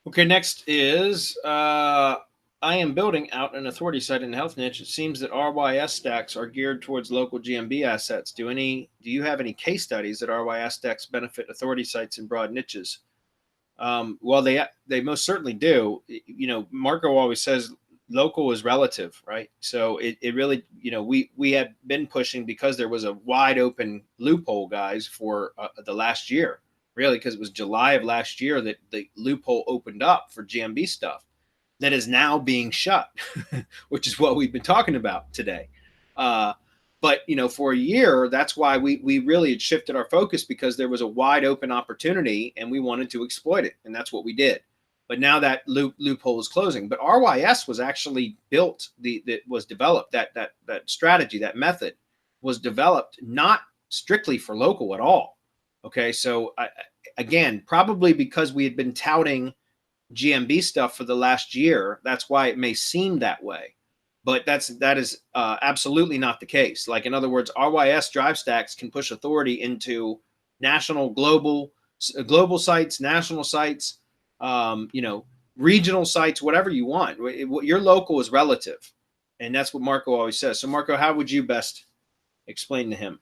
Okay, next is I am building out an authority site in the health niche. It seems that RYS stacks are geared towards local GMB assets. Do you have any case studies that RYS stacks benefit authority sites in broad niches? Well, they most certainly do. You know, Marco always says local is relative, right? So it really, you know, we had been pushing because there was a wide open loophole, guys, for the last year, really, because it was July of last year that the loophole opened up for GMB stuff that is now being shut, which is what we've been talking about today. Uh, but you know, for a year, that's why we really had shifted our focus, because there was a wide open opportunity and we wanted to exploit it, and that's what we did. But now that loophole is closing. But RYS was actually built, that was developed, that strategy, that method was developed not strictly for local at all. Okay, so again, probably because we had been touting GMB stuff for the last year, that's why it may seem that way. But that is absolutely not the case. Like, in other words, RYS drive stacks can push authority into national, global sites, national sites, you know, regional sites, whatever you want. Your local is relative, and that's what Marco always says. So, Marco, how would you best explain to him?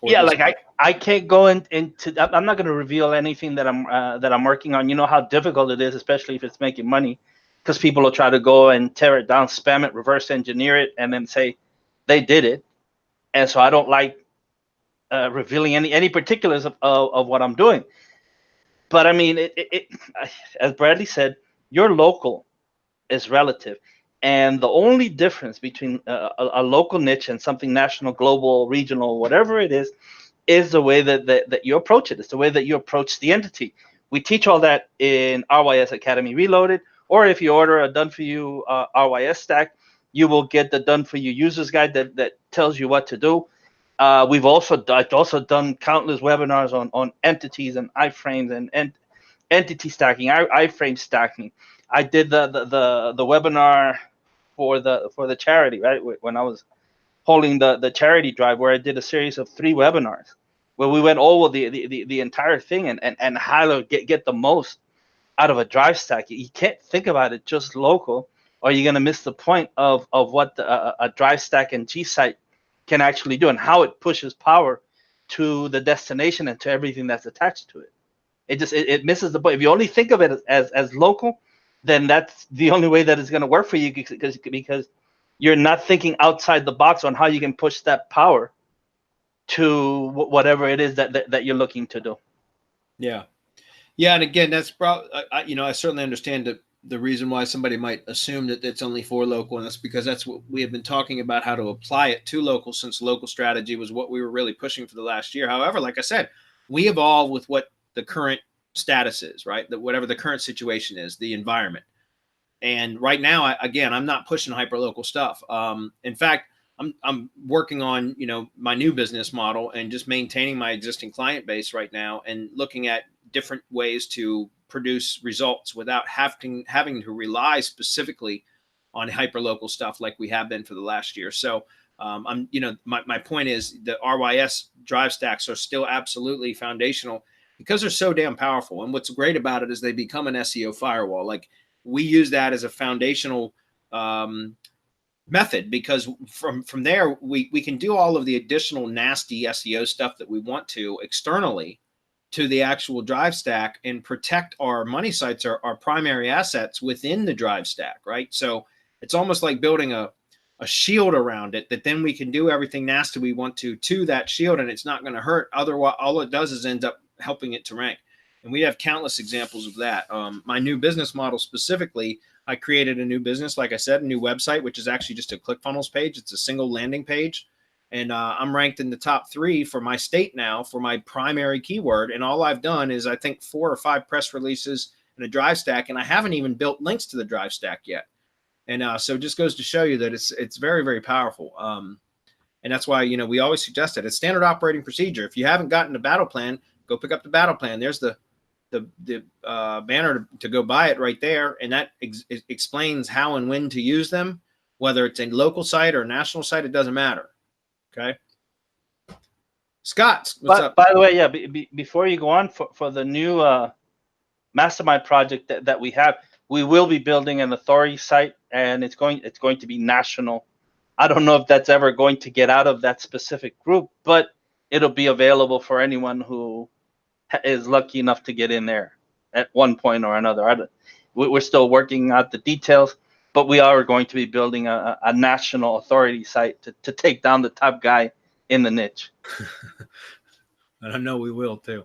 Yeah, like I can't go into. I'm not going to reveal anything that I'm working on. You know how difficult it is, especially if it's making money, because people will try to go and tear it down, spam it, reverse engineer it, and then say they did it. And so I don't like revealing any particulars of what I'm doing. But I mean, as Bradley said, your local is relative. And the only difference between a local niche and something national, global, regional, whatever it is the way that you approach it. It's the way that you approach the entity. We teach all that in RYS Academy Reloaded, or if you order a done-for-you RYS stack, you will get the done-for-you user's guide that tells you what to do. I've also done countless webinars on entities and iframes and entity stacking, iframe stacking. I did the webinar for the charity, right, when I was holding the charity drive, where I did a series of 3 webinars where we went over the entire thing and how to get the most out of a drive stack. You can't think about it just local, or you're gonna miss the point of what a drive stack and G site can actually do, and how it pushes power to the destination and to everything that's attached to it. It misses the point. If you only think of it as local, then that's the only way that it's going to work for you, because you're not thinking outside the box on how you can push that power to whatever it is that you're looking to do. Yeah. Yeah, and again, that's probably, you know, I certainly understand the reason why somebody might assume that it's only for local, and that's because that's what we have been talking about, how to apply it to local, since local strategy was what we were really pushing for the last year. However, like I said, we evolve with what the current status is, right? That whatever the current situation is, the environment. And right now, again, I'm not pushing hyperlocal stuff. In fact, I'm working on, you know, my new business model and just maintaining my existing client base right now, and looking at different ways to produce results without having to rely specifically on hyperlocal stuff like we have been for the last year. So I'm, you know, my point is the RYS drive stacks are still absolutely foundational because they're so damn powerful. And what's great about it is they become an SEO firewall. Like, we use that as a foundational method, because from there we can do all of the additional nasty SEO stuff that we want to externally to the actual drive stack, and protect our money sites, our primary assets within the drive stack, right? So it's almost like building a shield around it, that then we can do everything nasty we want to that shield, and it's not going to hurt. Otherwise, all it does is end up helping it to rank. And we have countless examples of that. My new business model specifically, I created a new business, like I said, a new website, which is actually just a ClickFunnels page. It's a single landing page. And I'm ranked in the top 3 for my state now for my primary keyword. And all I've done is, I think, 4 or 5 press releases and a drive stack. And I haven't even built links to the drive stack yet. And so it just goes to show you that it's very, very powerful. And that's why, you know, we always suggest it. It's standard operating procedure. If you haven't gotten a battle plan, go pick up the battle plan. There's the banner to go buy it right there. And that explains how and when to use them, whether it's a local site or a national site, it doesn't matter. Okay. Scott, what's up? By the way, yeah, before you go on, for the new mastermind project that we have, we will be building an authority site, and it's going to be national. I don't know if that's ever going to get out of that specific group, but it'll be available for anyone who is lucky enough to get in there at one point or another. We're still working out the details, but we are going to be building a national authority site to take down the top guy in the niche. And I know we will too.